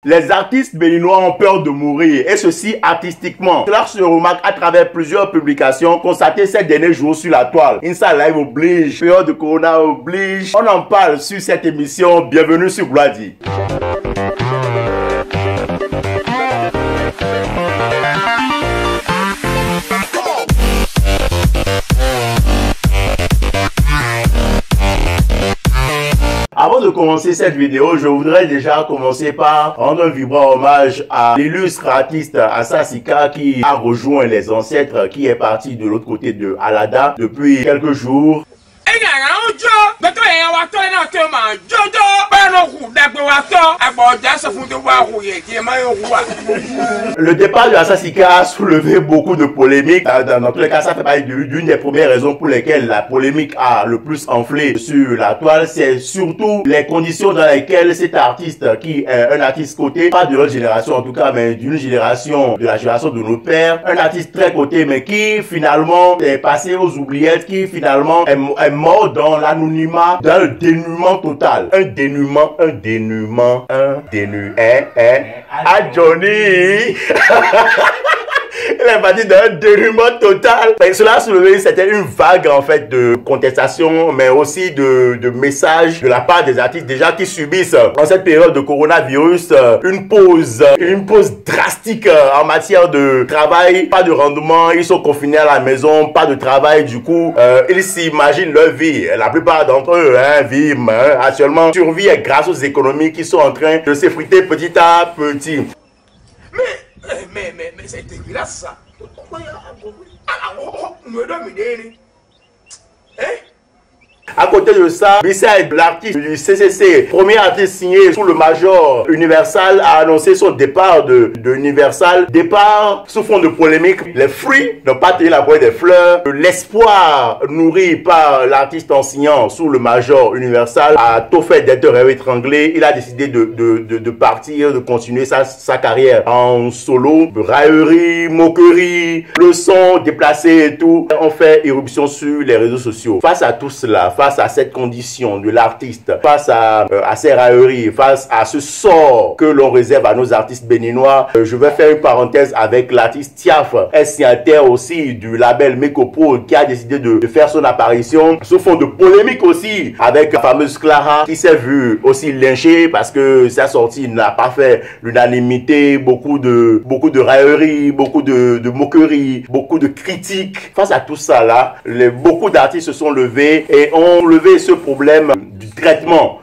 Les artistes béninois ont peur de mourir, et ceci artistiquement. Cela se remarque à travers plusieurs publications constatées ces derniers jours sur la toile. Insta Live oblige, période de Corona oblige. On en parle sur cette émission. Bienvenue sur Gladi. Avant de commencer cette vidéo, je voudrais déjà commencer par rendre un vibrant hommage à l'illustre artiste Assa Sika qui a rejoint les ancêtres, qui est parti de l'autre côté de Alada depuis quelques jours. Le départ de Assa Sika a soulevé beaucoup de polémiques. Dans tous les cas, ça fait partie d'une des premières raisons pour lesquelles la polémique a le plus enflé sur la toile. C'est surtout les conditions dans lesquelles cet artiste, qui est un artiste coté, pas de notre génération en tout cas, mais d'une génération, de la génération de nos pères, un artiste très coté, mais qui finalement est passé aux oubliettes, qui finalement est mort dans l'anonymat, dans le dénuement total. Un dénuement. Ah, Johnny! Il est parti d'un dénuement total. Et cela a soulevé, c'était une vague en fait de contestation, mais aussi de messages de la part des artistes déjà qui subissent en cette période de coronavirus une pause drastique en matière de travail, pas de rendement, ils sont confinés à la maison, pas de travail, du coup ils s'imaginent leur vie. La plupart d'entre eux vivent actuellement survivent grâce aux économies qui sont en train de s'effriter petit à petit. Mais c'est dégueulasse ça. À côté de ça, Bissai, l'artiste du CCC, premier artiste signé sous le Major Universal, a annoncé son départ de Universal. Départ sous fond de polémique. Les fruits n'ont pas tenu la boîte des fleurs. L'espoir nourri par l'artiste en signant sous le Major Universal a tout fait d'être étranglé. Il a décidé de partir, de continuer sa carrière en solo. Raillerie, moquerie, leçons déplacées et tout. On fait éruption sur les réseaux sociaux. Face à tout cela, face à cette condition de l'artiste, face à ces railleries, face à ce sort que l'on réserve à nos artistes béninois, je vais faire une parenthèse avec l'artiste Tiaf, signataire aussi du label Mekopo, qui a décidé de faire son apparition sous fond de polémique aussi avec la fameuse Clara, qui s'est vue aussi lynchée parce que sa sortie n'a pas fait l'unanimité, beaucoup de railleries, beaucoup de moqueries, beaucoup de critiques. Face à tout ça là, beaucoup d'artistes se sont levés et ont levé ce problème du traitement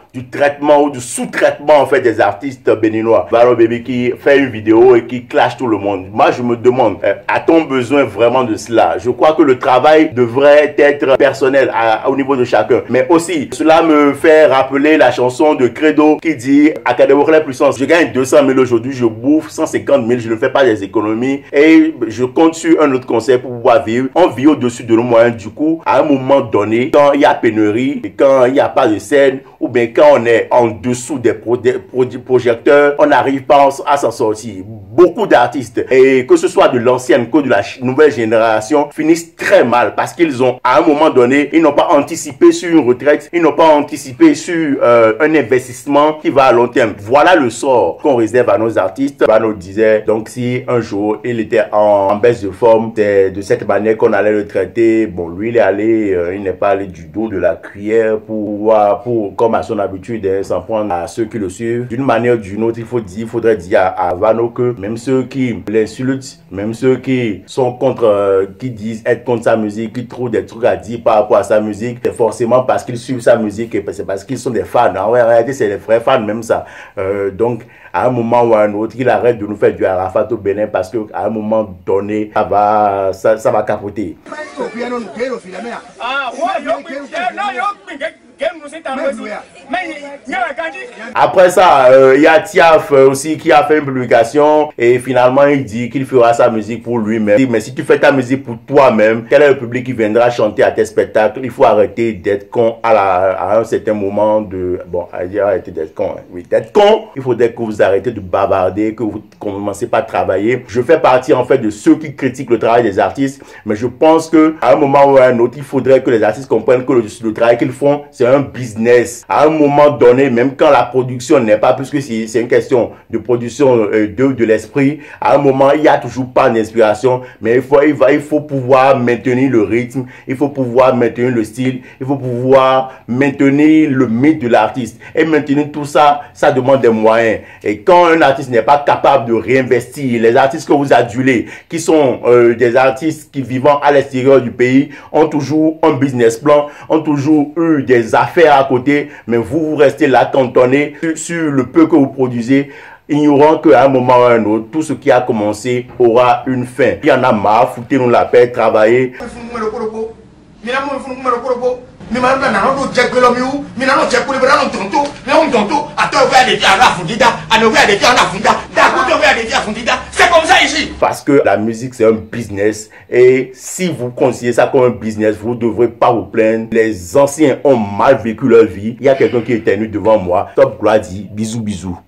ou du sous-traitement en fait des artistes béninois. Vano Baby qui fait une vidéo et qui clash tout le monde. Moi je me demande, a-t-on besoin vraiment de cela? Je crois que le travail devrait être personnel au niveau de chacun. Mais aussi, cela me fait rappeler la chanson de Credo qui dit Académie la puissance. Je gagne 200 000 aujourd'hui, je bouffe 150 000, je ne fais pas des économies et je compte sur un autre conseil pour pouvoir vivre. On vit au-dessus de nos moyens. Du coup, à un moment donné, quand il y a pénurie, quand il n'y a pas de scène, ou bien quand on est en dessous des projecteurs, on n'arrive pas à s'en sortir. Beaucoup d'artistes, et que ce soit de l'ancienne que de la nouvelle génération, finissent très mal parce qu'ils ont, à un moment donné, ils n'ont pas anticipé sur une retraite, ils n'ont pas anticipé sur un investissement qui va à long terme. Voilà le sort qu'on réserve à nos artistes. Vano disait, donc si un jour il était en baisse de forme, c'est de cette manière qu'on allait le traiter. Bon, lui il est allé, il n'est pas allé du dos de la cuillère comme à son habitude, s'en prendre à ceux qui le suivent. D'une manière ou d'une autre, il faudrait dire à Vano que même ceux qui l'insultent, même ceux qui sont contre, qui disent être contre sa musique, qui trouvent des trucs à dire par rapport à sa musique, c'est forcément parce qu'ils suivent sa musique et c'est parce qu'ils sont des fans. En réalité, c'est les vrais fans, même ça. Donc, à un moment ou à un autre, il arrête de nous faire du Arafat au Bénin parce que à un moment donné, ça va capoter. Après ça, il y a Tiaf aussi qui a fait une publication et finalement il dit qu'il fera sa musique pour lui-même. Mais si tu fais ta musique pour toi-même, quel est le public qui viendra chanter à tes spectacles? Il faut arrêter d'être con à un certain moment de... Bon, arrêter d'être con. Hein. Oui, d'être con. Il faudrait que vous arrêtez de bavarder, que vous commencez pas à travailler. Je fais partie en fait de ceux qui critiquent le travail des artistes, mais je pense que à un moment ou à un autre, il faudrait que les artistes comprennent que le travail qu'ils font, c'est c'est un business. À un moment donné, même quand la production n'est pas, puisque c'est une question de production de l'esprit, à un moment, il n'y a toujours pas d'inspiration, mais il faut pouvoir maintenir le rythme, il faut pouvoir maintenir le style, il faut pouvoir maintenir le mythe de l'artiste. Et maintenir tout ça, ça demande des moyens. Et quand un artiste n'est pas capable de réinvestir, les artistes que vous adulez, qui sont des artistes qui vivent à l'extérieur du pays, ont toujours un business plan, ont toujours eu des affaires à côté, mais vous restez là cantonné sur le peu que vous produisez, ignorant qu'à un moment ou à un autre, tout ce qui a commencé aura une fin. Il y en a marre, foutez-nous la paix, travaillez. C'est comme ça ici. Parce que la musique c'est un business et si vous considérez ça comme un business, vous ne devrez pas vous plaindre. Les anciens ont mal vécu leur vie. Il y a quelqu'un qui est éternue devant moi. Top Gloire dit bisous bisous.